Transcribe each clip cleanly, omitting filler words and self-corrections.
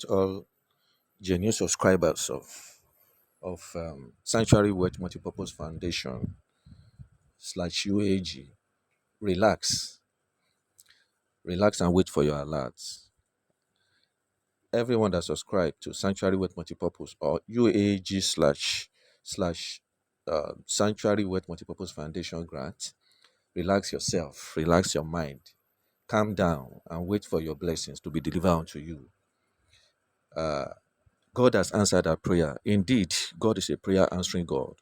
all genuine subscribers of Sanctuary Wealth Multipurpose Foundation slash UAG. Relax, relax, and wait for your alerts. Everyone that subscribed to Sanctuary Wealth Multipurpose or UAG slash Sanctuary Wealth Multipurpose Foundation grant, relax yourself, relax your mind, calm down, and wait for your blessings to be delivered unto you. God has answered our prayer. Indeed, God is a prayer answering God.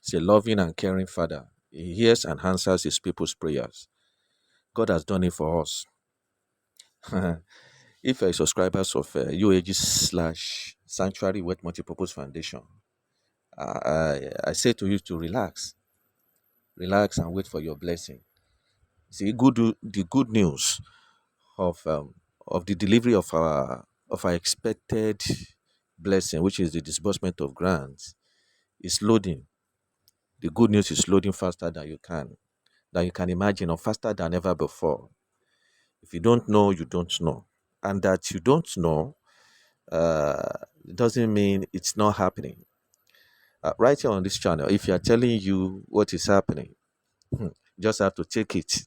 He's a loving and caring Father. He hears and answers His people's prayers. God has done it for us. If you're a subscribers of UAG slash Sanctuary Wealth Multipurpose Foundation, I say to you to relax, relax, and wait for your blessing. See, the good news of the delivery of our expected blessing, which is the disbursement of grants, is loading. The good news is loading faster than you can imagine, or faster than ever before. If you don't know, you don't know, and that you don't know uh, doesn't mean it's not happening. Right here on this channel, if you are telling you what is happening, you just have to take it.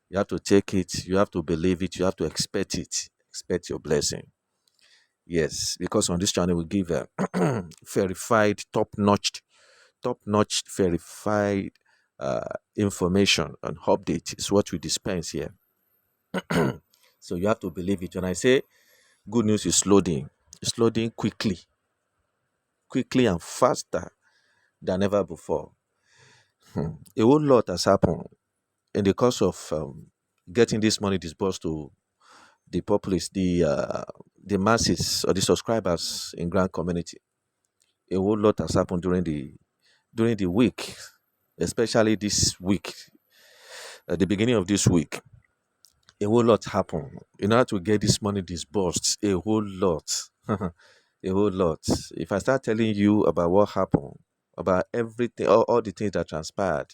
You have to take it. You have to believe it. You have to expect it. Expect your blessing. Yes, because on this channel we give verified, top-notch, verified information and update is what we dispense here. So you have to believe it. When I say good news is loading, it's loading quickly and faster than ever before. A whole lot has happened in the course of getting this money disbursed to the populace, the masses or the subscribers in Grand Community. A whole lot has happened during the week, especially this week, at the beginning of this week. A whole lot happened. In order to get this money disbursed, a whole lot. A whole lot. If I start telling you about what happened, about everything, all the things that transpired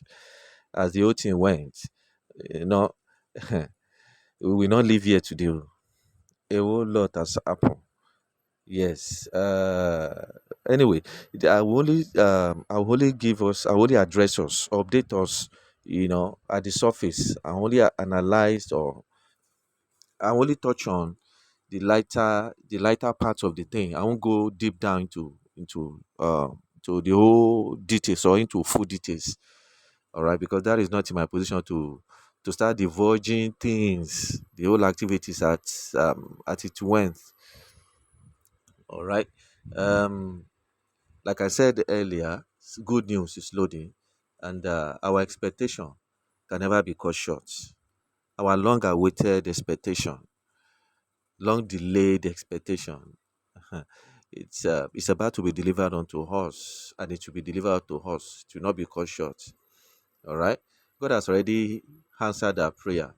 as the whole thing went, you know, we will not live here today. A whole lot has happened. Yes. Anyway, I will only give us, I will only address us, update us, at the surface. I only analyze, or I only touch on the lighter parts of the thing. I won't go deep down to the whole details or into full details. All right, because that is not in my position to start divulging things, the whole activities at its length. All right. Um, like I said earlier, good news is loading, and our expectation can never be cut short. Our long-awaited expectation, long delayed expectation, it's about to be delivered unto us, and it will be delivered to us. It will not be cut short. All right. God has already answered our prayer,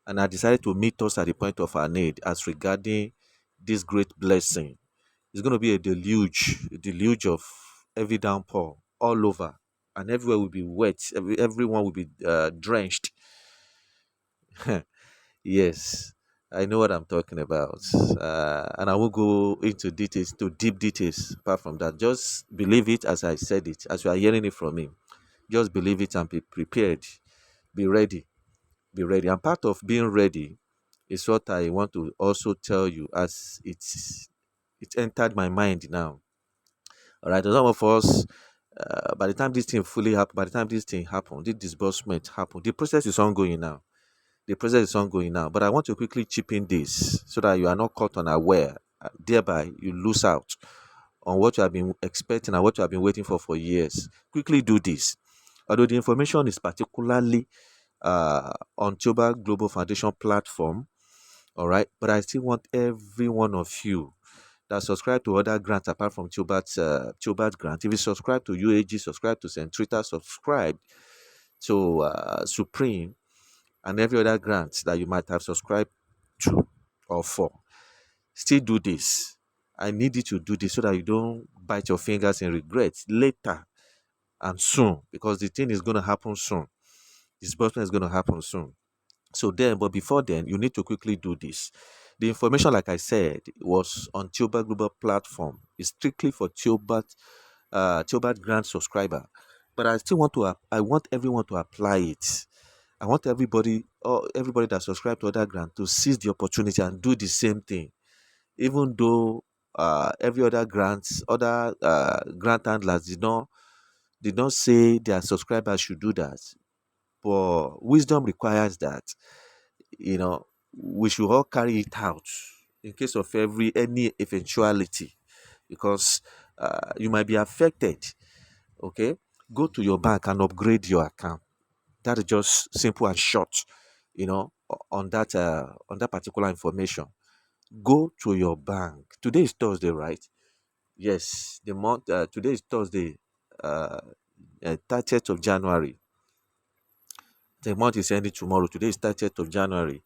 and I decided to meet us at the point of our need as regarding this great blessing. It's going to be a deluge of heavy downpour all over, and everywhere will be wet. Everyone will be drenched. Yes, I know what I'm talking about, and I will go into details, to deep details. Apart from that, just believe it as I said it, as you are hearing it from me. Just believe it and be prepared. Be ready. Be ready. And part of being ready is what I want to also tell you, as it entered my mind now. All right, some of us, by the time this thing fully happened, by the time this thing happened, this disbursement happened, the process is ongoing now. The process is ongoing now. But I want to quickly chip in this so that you are not caught unaware. Thereby, you lose out on what you have been expecting and what you have been waiting for years. Quickly do this. Although the information is particularly on Tuber Global Foundation platform, all right, but I still want every one of you that subscribe to other grants apart from Chilbert grant. If you subscribe to UAG, subscribe to St. Rita, subscribe to Supreme, and every other grant that you might have subscribed to or for, still do this. I need you to do this so that you don't bite your fingers in regret later and soon, because the thing is going to happen soon. Disbursement is going to happen soon. So then, but before then, you need to quickly do this. The information, like I said, was on Tilbert Global platform. It's strictly for Tilbert Grant subscriber. But I still want to, I want everyone to apply it. I want everybody, or everybody that subscribe to other grant to seize the opportunity and do the same thing. Even though every other grants, other grant handlers did not say their subscribers should do that. But wisdom requires that, we should all carry it out in case of any eventuality, because you might be affected. Okay, go to your bank and upgrade your account. That is just simple and short, on that particular information. Go to your bank. Today is Thursday, right? Yes, the month. Today is Thursday, 30th of January. The month is ending tomorrow. Today is 30th of January,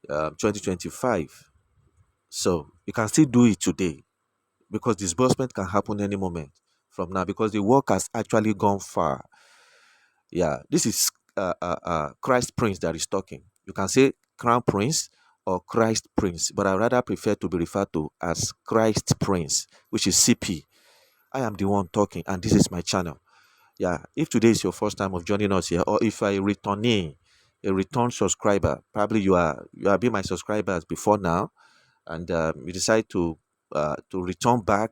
2025. So you can still do it today, because disbursement can happen any moment from now, because the work has actually gone far. Yeah, this is Christ Prince that is talking. You can say Crown Prince or Christ Prince, but I rather prefer to be referred to as Christ Prince, which is CP. I am the one talking, and this is my channel. Yeah, if today is your first time of joining us here, or if I returning, a return subscriber, probably you are being my subscribers before now, and you decide to return back,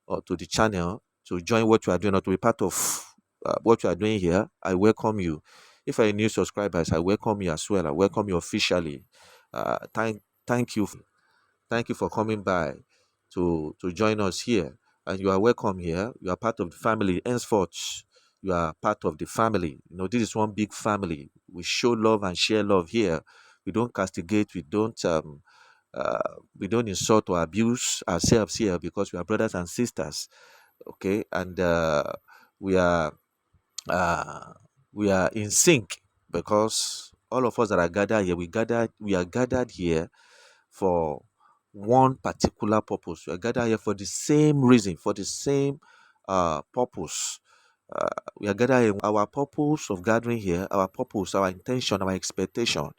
or to the channel, to join what you are doing, or to be part of what you are doing here, I welcome you. If you're a new subscribers, I welcome you as well. I welcome you officially. Thank you. Thank you for coming by to join us here. And you are welcome here. You are part of the family. Henceforth, you are part of the family. This is one big family. We show love and share love here. We don't castigate. Uh, we don't insult or abuse ourselves here, because we are brothers and sisters. Okay, and we are uh, we are in sync, because all of us that are gathered here, we are gathered here for one particular purpose. We are gathered here for the same reason, for the same purpose. Uh, we are gathered here. Our purpose of gathering here, our purpose, our intention, our expectation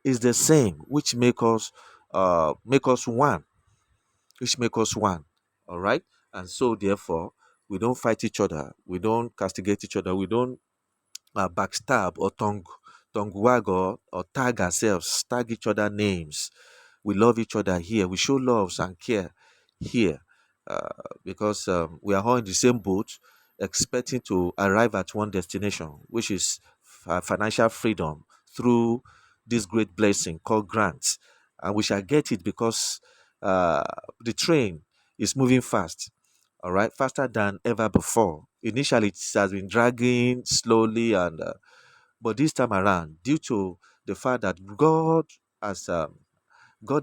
is the same, which make us one, All right, and so therefore we don't fight each other, we don't castigate each other, we don't backstab or tongue wag, or tag ourselves, tag each other names. We love each other here. We show love and care here, uh, because we are all in the same boat, expecting to arrive at one destination, which is financial freedom through this great blessing called grants. And we shall get it, because uh, the train is moving fast, all right, faster than ever before. Initially, it has been dragging slowly, and but this time around, due to the fact that God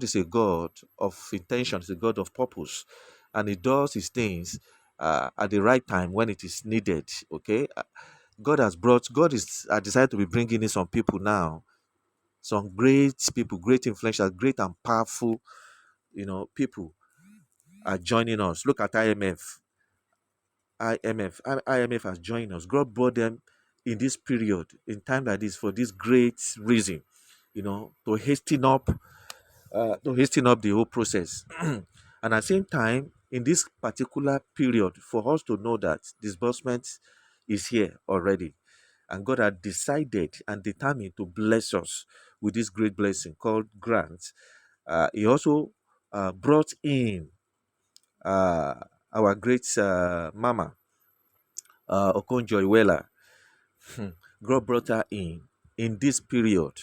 is a God of intention, is a God of purpose, and He does His things at the right time when it is needed. Okay, God is decided to be bringing in some people now, some great people, great influential, great and powerful, people are joining us. Look at IMF has joined us. God brought them in this period, in time like this, for this great reason, to hasten up the whole process. And at the same time, in this particular period, for us to know that disbursement is here already, and God had decided and determined to bless us with this great blessing called grant. He also brought in uh, our great mama, Okonjo Iweala. God brought her in this period.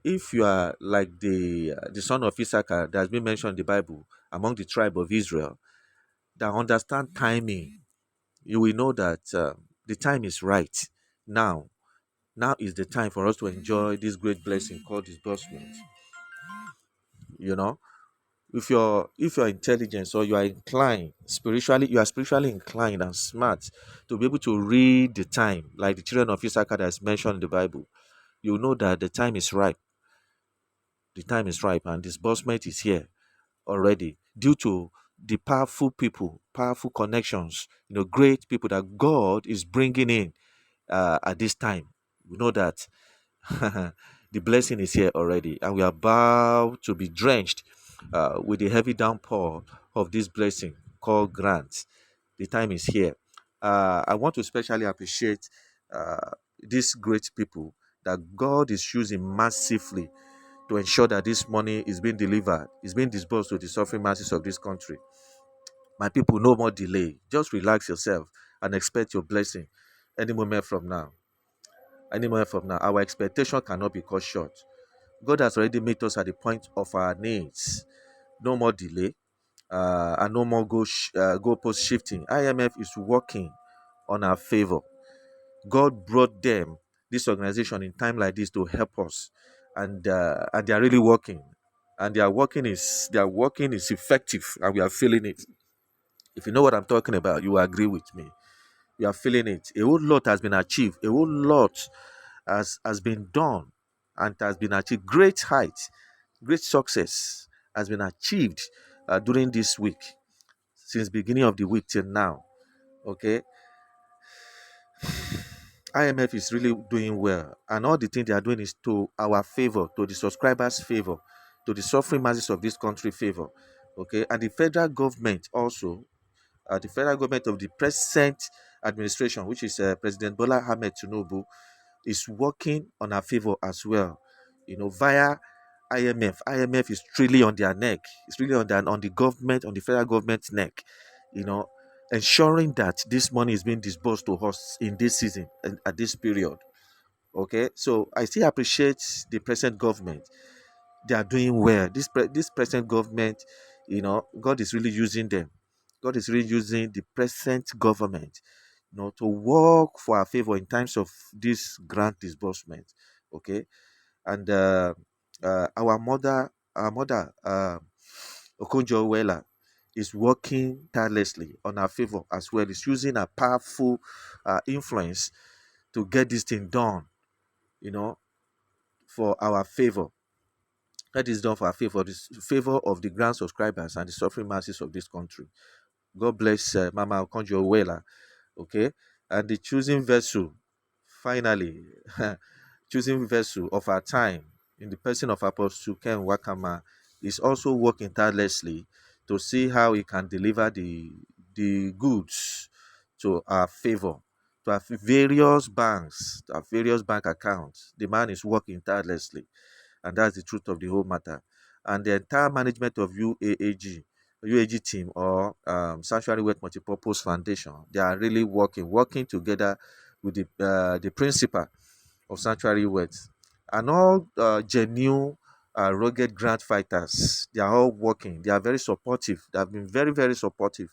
If you are like the son of Issachar that has been mentioned in the Bible, among the tribe of Israel, that understand timing, you will know that the time is right now. Now is the time for us to enjoy this great blessing called disbursement. You know, if you're intelligent, or you are inclined spiritually, you are spiritually inclined and smart to be able to read the time, like the children of Issachar that is mentioned in the Bible, you know that the time is ripe. The time is ripe, and disbursement is here already, due to the powerful people, powerful connections, great people that God is bringing in at this time. We know that The blessing is here already, and we are about to be drenched with the heavy downpour of this blessing called grants. The time is here. I want to especially appreciate these great people that God is using massively to ensure that this money is being delivered, is being disbursed to the suffering masses of this country. My people, no more delay. Just relax yourself and expect your blessing any moment from now. Any moment from now. Our expectation cannot be cut short. God has already met us at the point of our needs. No more delay and no more goalpost shifting. IMF is working on our favor. God brought them, this organization, in time like this to help us, and they are really working, and their working is effective, and we are feeling it. If you know what I'm talking about, you agree with me. You are feeling it. A whole lot has been achieved. A whole lot has been done, and has been achieved. Great height, great success has been achieved during this week, since beginning of the week till now. Okay, IMF is really doing well, and all the things they are doing is to our favor, to the subscribers' favor, to the suffering masses of this country favor. Okay, and the federal government also, the federal government of the present administration, which is President Bola Ahmed Tinubu, is working on our favor as well. Via IMF. IMF is really on their neck. It's really on the government, on the federal government's neck. You know, ensuring that this money is being disbursed to us in this season and at this period. Okay, so I still appreciate the present government. They are doing well. This present government, God is really using them. God is really using the present government, to work for our favor in times of this grant disbursement. Okay, and our mother, Okonjo Iweala, is working tirelessly on our favor as well. Is using a powerful influence to get this thing done, you know, for our favor. That is done for our favor, the favor of the grand subscribers and the suffering masses of this country. God bless Mama Okonjo Iweala. Okay, and the choosing vessel, finally, choosing vessel of our time in the person of Apostle Ken Wakama, is also working tirelessly to see how he can deliver the goods to our favor, to our various banks, to our various bank accounts. The man is working tirelessly, and that's the truth of the whole matter. And the entire management of UAG team, or Sanctuary Wealth Multipurpose Foundation, they are really working together with the principal of Sanctuary Wealth, and all genuine rugged grant fighters. They are all working. They are very supportive. They have been very, very supportive,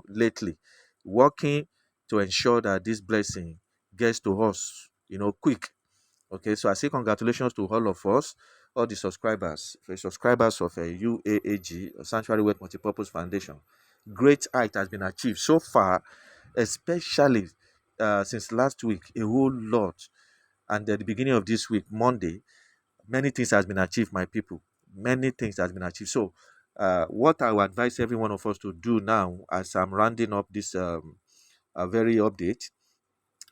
lately, working to ensure that this blessing gets to us, quick. Okay, so I say congratulations to all of us, all the subscribers of UAAG, Sanctuary Wealth Multipurpose Foundation. Great height has been achieved so far, especially since last week, a whole lot. And at the beginning of this week, Monday, many things has been achieved, my people. Many things has been achieved. So, what I would advise every one of us to do now, as I'm rounding up this very update,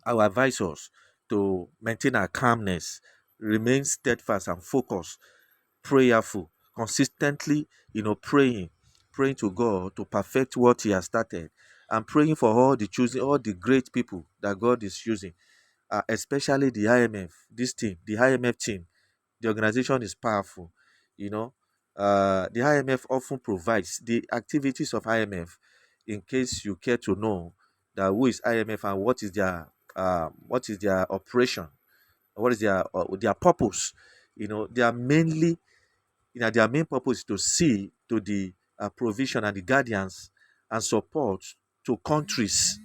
I will advise us to maintain our calmness, remain steadfast and focused, prayerful, consistently, praying to God to perfect what He has started, and praying for all the great people that God is using, especially the IMF, this team, the IMF team. The organization is powerful. You know, the IMF often provides the activities of IMF. In case you care to know that who is IMF and what is their operation, what is their purpose. They are mainly, their main purpose is to see to the provision and the guardians and support to countries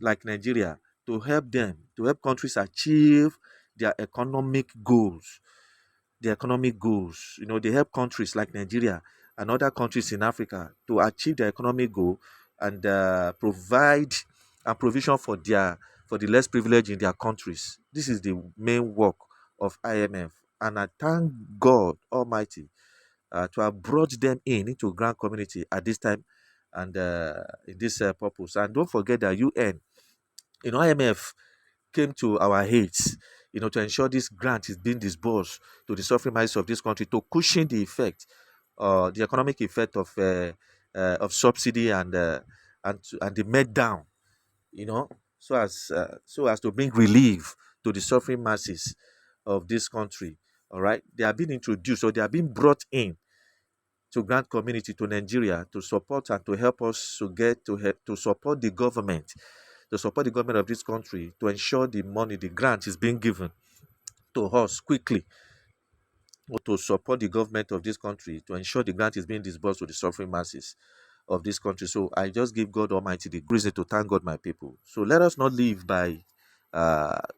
like Nigeria, to help countries achieve their economic goals. They help countries like Nigeria and other countries in Africa to achieve their economic goal, and provide a provision for the less privileged in their countries. This is the main work of IMF, and I thank God Almighty to have brought them into grand community at this time, and in this purpose. And don't forget that UN, IMF came to our aid to ensure this grant is being disbursed to the suffering masses of this country to cushion the effect, the economic effect of subsidy and the meltdown, you know, so as to bring relief to the suffering masses of this country. All right, they are being introduced, or they are being brought in to grant community to Nigeria to support and to help us to get to help to support the government of this country to ensure the money, the grant is being given to us quickly, or to support the government of this country to ensure the grant is being disbursed to the suffering masses of this country. So I just give God Almighty the grace to thank God, my people. So let us not live by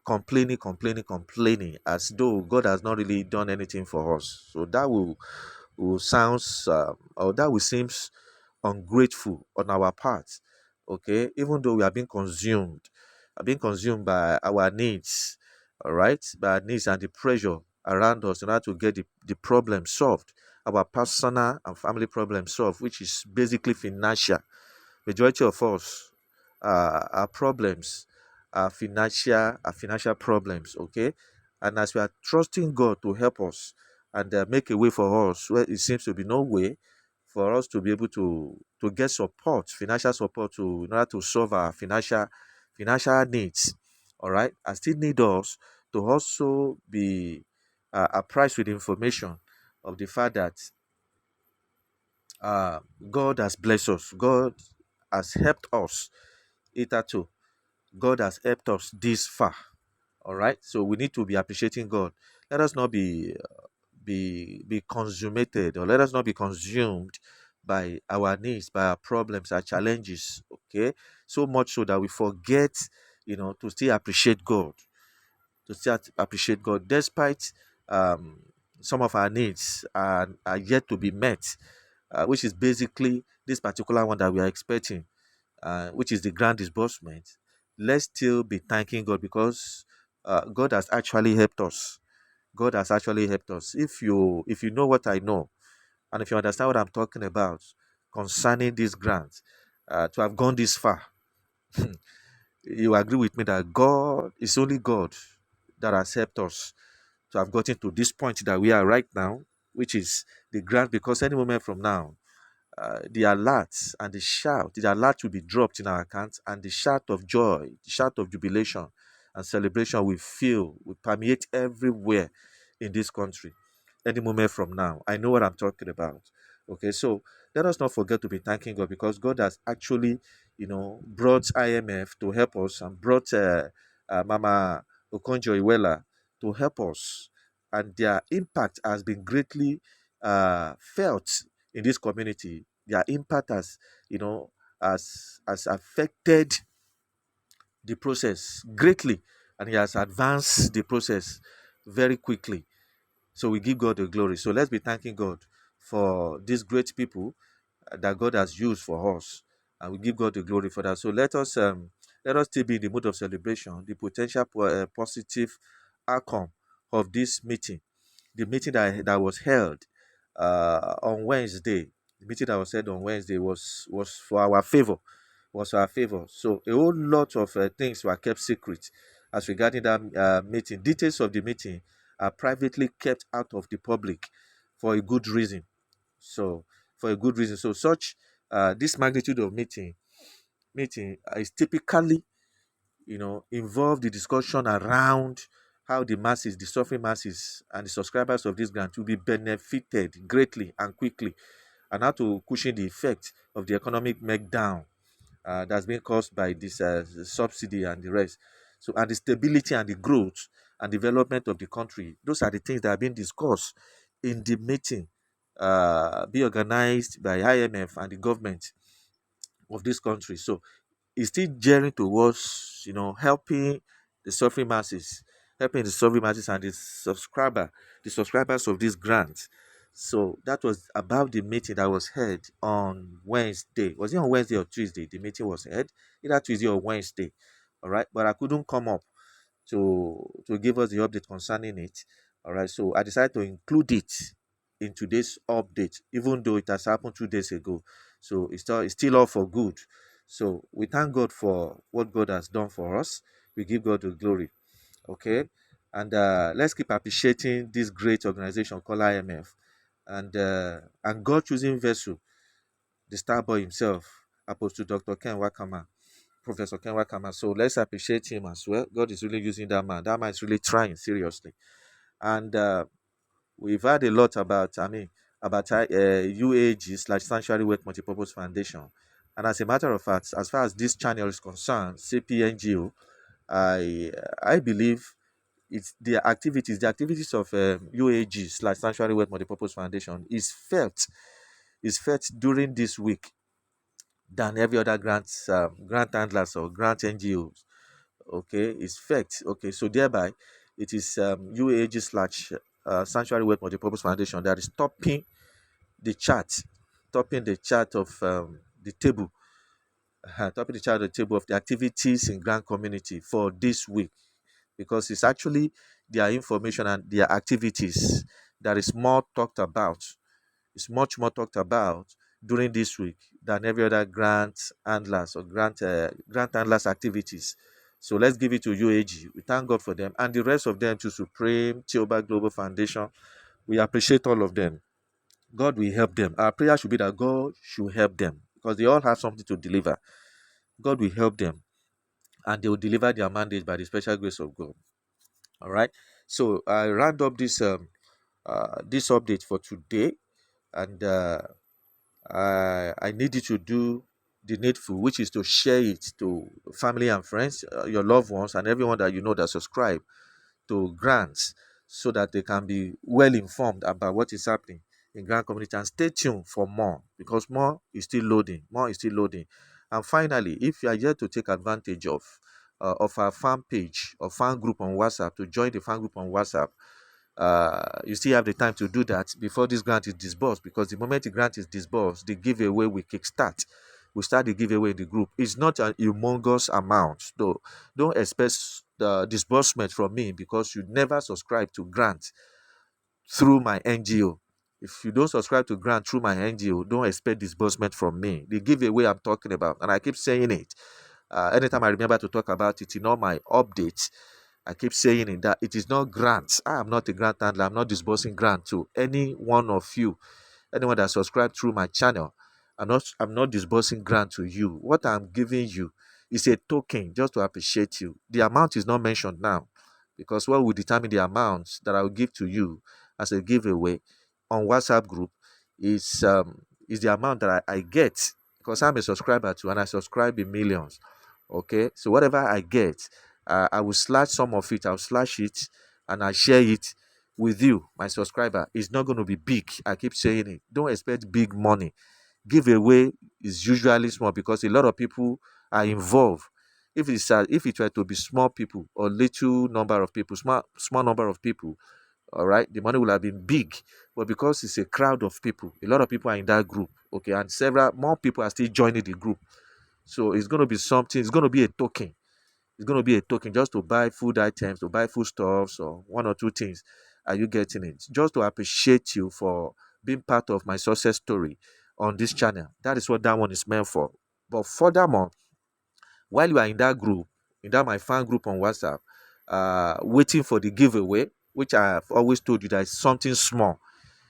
complaining, as though God has not really done anything for us. So that will sounds or that will seems ungrateful on our part. Okay, even though we are being consumed by our needs, all right, by our needs and the pressure around us in order to get the problem solved, our personal and family problem solved, which is basically financial. Majority of us, our problems are financial problems. Okay, and as we are trusting God to help us and make a way for us where it seems to be no way, for us to be able to get support, financial support, in order to solve our financial needs. All right, I still need us to also be apprised with information of the fact that uh, God has blessed us. God has helped us. Hitherto, God has helped us this far. All right, so we need to be appreciating God. Let us not be consummated, or let us not be consumed by our needs, by our problems, our challenges. Okay, so much so that we forget, to still appreciate God, despite um, some of our needs are yet to be met, which is basically this particular one that we are expecting, which is the grand disbursement. Let's still be thanking God, because God has actually helped us. God has actually helped us. If you know what I know, and if you understand what I'm talking about concerning this grant, to have gone this far, you agree with me that God is only God that has helped us to have gotten to this point that we are right now, which is the grant. Because any moment from now, the alert and the alert will be dropped in our accounts, and the shout of joy, the shout of jubilation and celebration will permeate everywhere in this country. Any moment from now, I know what I'm talking about. Okay, so let us not forget to be thanking God, because God has actually, brought IMF to help us, and brought Mama Okonjo Iweala to help us, and their impact has been greatly felt in this community. Their impact has affected the process greatly, and he has advanced the process very quickly. So we give God the glory. So let's be thanking God for these great people that God has used for us, and we give God the glory for that. So let us still be in the mood of celebration, the potential positive outcome of this meeting, the meeting that was held on Wednesday. The meeting that was held on Wednesday was for our favor, So a whole lot of things were kept secret as regarding that meeting. Details of the meeting are privately kept out of the public for a good reason. So for a good reason. So such this magnitude of meeting is typically, involve the discussion around how the masses, the suffering masses, and the subscribers of this grant will be benefited greatly and quickly, and how to cushion the effect of the economic meltdown that's been caused by this subsidy and the rest. So, and the stability and the growth and development of the country, those are the things that are being discussed in the meeting, be organized by IMF and the government of this country. So is still gearing towards, the suffering masses, helping the suffering masses and the subscribers of this grant. So that was about the meeting that was held on Wednesday. Was it on Wednesday or Tuesday? The meeting was held either Tuesday or Wednesday. All right, but I couldn't come up to give us the update concerning it. All right, so I decided to include it in today's update, even though it has happened 2 days ago. So it's still all for good. So we thank God for what God has done for us. We give God the glory. Okay. And let's keep appreciating this great organization called IMF, and God choosing vessel, the star boy himself, Apostle Dr. Ken Wakama, Professor Ken Wakama. So let's appreciate him as well. God is really using that man. That man is really trying seriously. And we've heard a lot about, about UAG slash Sanctuary Work Multipurpose Foundation. And as a matter of fact, as far as this channel is concerned, CPNGO, I believe it's the activities of UAG slash Sanctuary Work Multipurpose Foundation is felt during this week than every other grant handlers or grant NGOs. Okay, it's fact. Okay, so thereby it is UAG slash Sanctuary Work Multipurpose Foundation that is the chart, topping the chart of the table, topping the chart of the table of the activities in grant community for this week, because it's actually their information and their activities that is more talked about. It's much more talked about during this week than every other grant handlers or grant handlers activities. So let's give it to UAG. We thank God for them and the rest of them to Supreme, Theoba Global Foundation. We appreciate all of them. God will help them. Our prayer should be that God should help them because they all have something to deliver. God will help them and they will deliver their mandate by the special grace of God. All right. So I round up this update for today, and I need you to do the needful, which is to share it to family and friends, your loved ones, and everyone that you know that subscribe to grants, so that they can be well informed about what is happening in grant community. And stay tuned for more, because more is still loading. More is still loading. And finally, if you are yet to take advantage of our fan page or fan group on WhatsApp, to join the fan group on WhatsApp, you still have the time to do that before this grant is disbursed, because the moment the grant is disbursed, the giveaway will kickstart. We start the giveaway in the group. It's not a humongous amount, though. Don't expect the disbursement from me because you never subscribe to grant through my NGO. If you don't subscribe to grant through my NGO, don't expect disbursement from me. The giveaway I'm talking about, and I keep saying it. Anytime I remember to talk about it in all my updates, I keep saying it that it is not grants. I am not a grant handler. I'm not disbursing grant to any one of you, anyone that subscribed through my channel. I'm not disbursing grant to you. What I'm giving you is a token just to appreciate you. The amount is not mentioned now, because what will determine the amount that I will give to you as a giveaway on WhatsApp group is the amount that I get, because I'm a subscriber too and I subscribe in millions. Okay, so whatever I get, I will slash some of it. I'll slash it and I share it with you, my subscriber. It's not going to be big. I keep saying it. Don't expect big money. Giveaway is usually small because a lot of people are involved. If it were to be small people or little number of people, small number of people, all right, the money will have been big. But because it's a crowd of people, a lot of people are in that group. Okay, and several more people are still joining the group. So it's going to be something. It's going to be a token. It's going to be a token just to buy food items, to buy foodstuffs, or one or two things. Are you getting it? Just to appreciate you for being part of my success story on this channel. That is what that one is meant for. But furthermore, while you are in that group, in that my fan group on WhatsApp, waiting for the giveaway, which I have always told you that is something small.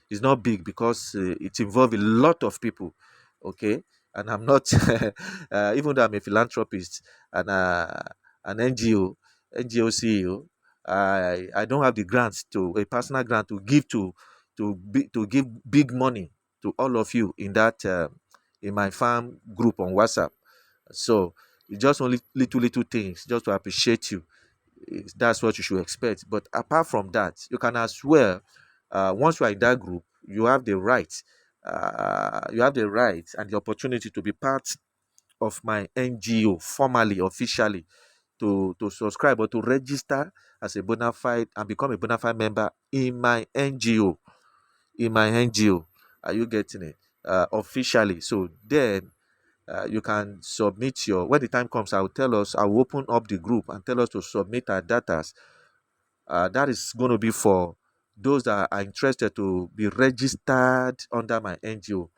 It's not big because it involves a lot of people. Okay, and I'm not, even though I'm a philanthropist and an NGO CEO, I don't have the grants to a personal grant to give to give big money to all of you in that in my farm group on WhatsApp. So it's just only little things just to appreciate you. That's what you should expect. But apart from that, you can as well, once you are in that group, you have the right and the opportunity to be part of my NGO formally, officially, to subscribe or to register as a bona fide and become a bona fide member in my NGO. In my NGO, are you getting it? Officially. So then you can submit your, when the time comes, I will open up the group and tell us to submit our data. That is going to be for those that are interested to be registered under my NGO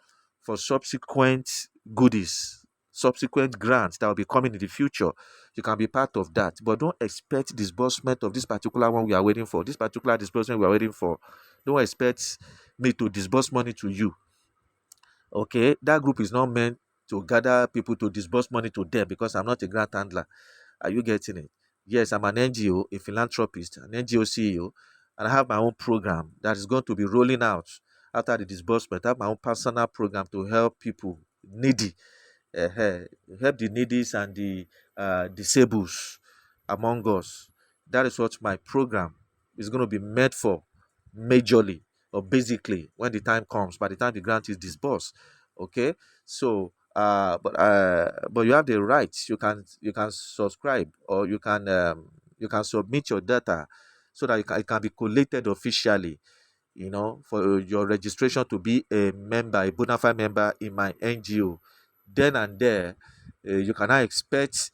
for subsequent goodies, subsequent grants that will be coming in the future. You can be part of that, but don't expect disbursement of this particular one we are waiting for. This particular disbursement we are waiting for. Don't expect me to disburse money to you. Okay, that group is not meant to gather people to disburse money to them because I'm not a grant handler. Are you getting it? Yes, I'm an NGO, a philanthropist, an NGO CEO, and I have my own program that is going to be rolling out after the disbursement. I have my own personal program to help people needy, uh, help the needies and the disables among us. That is what my program is going to be made for, majorly or basically, when the time comes, by the time the grant is disbursed. Okay, so but you have the right. You can subscribe, or you can submit your data so that it can be collated officially, for your registration to be a member, a bona fide member in my NGO. Then and there, you can now expect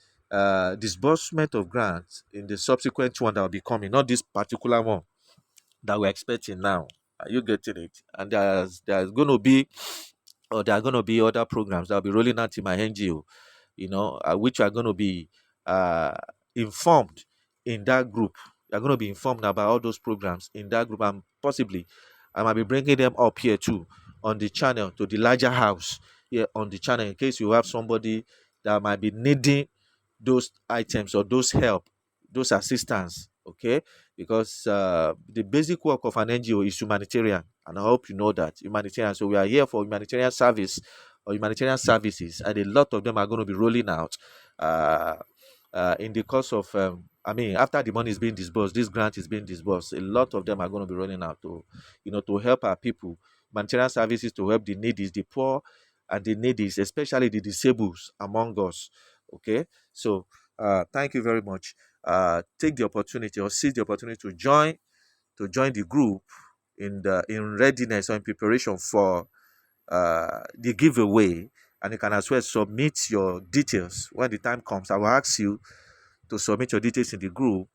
disbursement of grants in the subsequent one that will be coming, not this particular one that we're expecting now. Are you getting it? And there's going to be, or there are going to be other programs that will be rolling out in my NGO, which are going to be uh, informed in that group. They're going to be informed about all those programs in that group, and possibly I might be bringing them up here too on the channel, to the larger house here on the channel, in case you have somebody that might be needing those items or those help, those assistance. Okay, because the basic work of an NGO is humanitarian, and I hope you know that humanitarian. So we are here for humanitarian service or humanitarian services, and a lot of them are going to be rolling out uh, in the course of. After the money is being disbursed, this grant is being disbursed. A lot of them are going to be rolling out to help our people. Humanitarian services to help the needy, the poor, and the needy, especially the disabled among us. Okay, so thank you very much. Take the opportunity, or seize the opportunity to join the group in readiness or in preparation for the giveaway, and you can as well submit your details when the time comes. I will ask you to submit your details in the group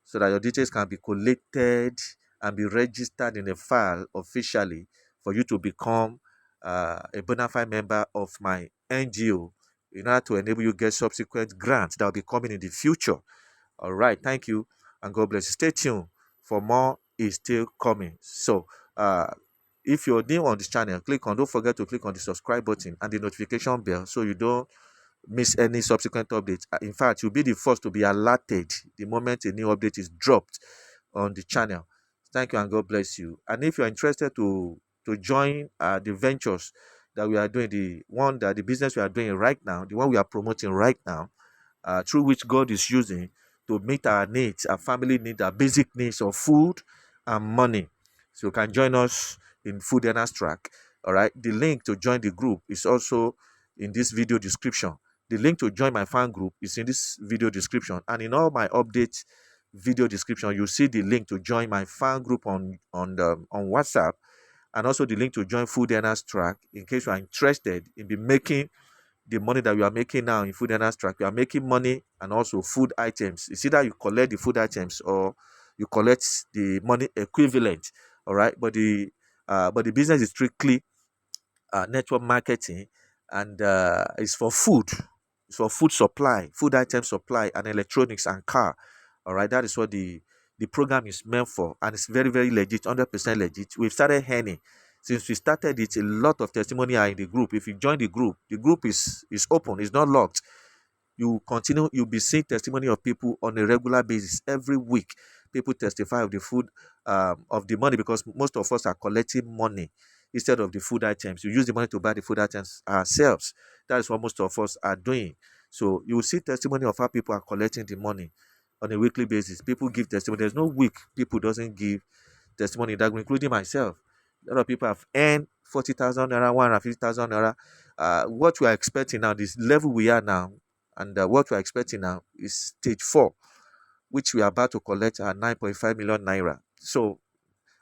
so that your details can be collected and be registered in a file officially for you to become a bona fide member of my NGO, in order to enable you get subsequent grants that will be coming in the future. All right, thank you, and God bless you. Stay tuned for more is still coming. So, if you're new on this channel, don't forget to click on the subscribe button and the notification bell so you don't miss any subsequent updates. In fact, you'll be the first to be alerted the moment a new update is dropped on the channel. Thank you, and God bless you. And if you're interested to join the ventures that we are doing, the business we are doing right now, the one we are promoting right now, through which God is using to meet our needs, our family needs, our basic needs of food and money. So you can join us in Food Earners Track. All right. The link to join the group is also in this video description. The link to join my fan group is in this video description. And in all my updates video description, you'll see the link to join my fan group on WhatsApp, and also the link to join Food Earners Track in case you are interested in be making the money that we are making now in Food Earners Track. We are making money and also food items. It's either you collect the food items or you collect the money equivalent. All right, but the business is strictly network marketing, and it's for food. It's for food supply, food item supply, and electronics and car. All right, that is what the program is meant for, and it's very, very legit, 100% legit. We've started earning. Since we started it, a lot of testimony are in the group. If you join the group is open, it's not locked. You'll be seeing testimony of people on a regular basis every week. People testify of the food, of the money, because most of us are collecting money instead of the food items. You use the money to buy the food items ourselves. That is what most of us are doing. So you will see testimony of how people are collecting the money on a weekly basis. People give testimony. There's no week people doesn't give testimony, that including myself. A lot of people have earned 40,000 naira, 150,000 naira. What we are expecting now, this level we are now, and what we are expecting now is stage 4, which we are about to collect at 9.5 million naira. So,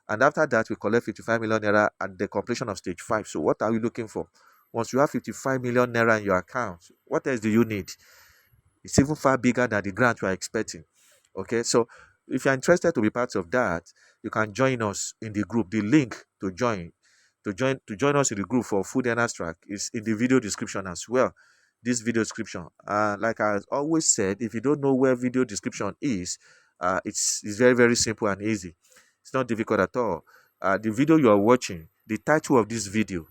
and after that, we collect 55 million naira at the completion of stage 5. So, what are we looking for? Once you have 55 million naira in your account, what else do you need? It's even far bigger than the grant you are expecting. Okay, so if you're interested to be part of that, you can join us in the group. The link to join us in the group for Food Earners Track is in the video description as well. this video description. Like I always said, if you don't know where video description is, it's very, very simple and easy. It's not difficult at all. The video you are watching, the title of this video,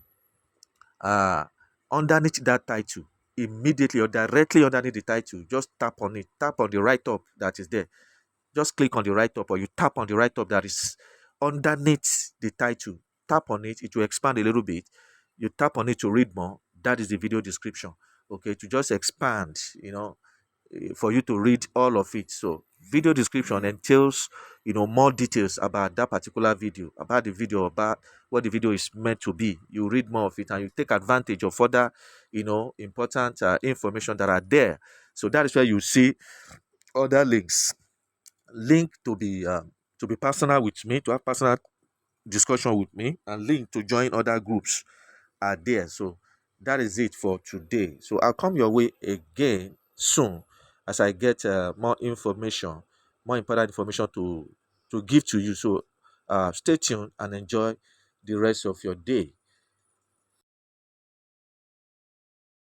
uh, underneath that title, immediately or directly underneath the title, just tap on it. Tap on the write up that is there. Just click on the write up, or you tap on the write up that is underneath the title. Tap on it, it will expand a little bit. You tap on it to read more. That is the video description. Okay, to just expand, for you to read all of it. So video description entails, more details about that particular video, about the video, about what the video is meant to be. You read more of it and you take advantage of other, important information that are there. So that is where you see other links, link to be personal with me, to have personal discussion with me, and link to join other groups are there. So that is it for today. So I'll come your way again soon as I get more important information to give to you. So stay tuned and enjoy the rest of your day.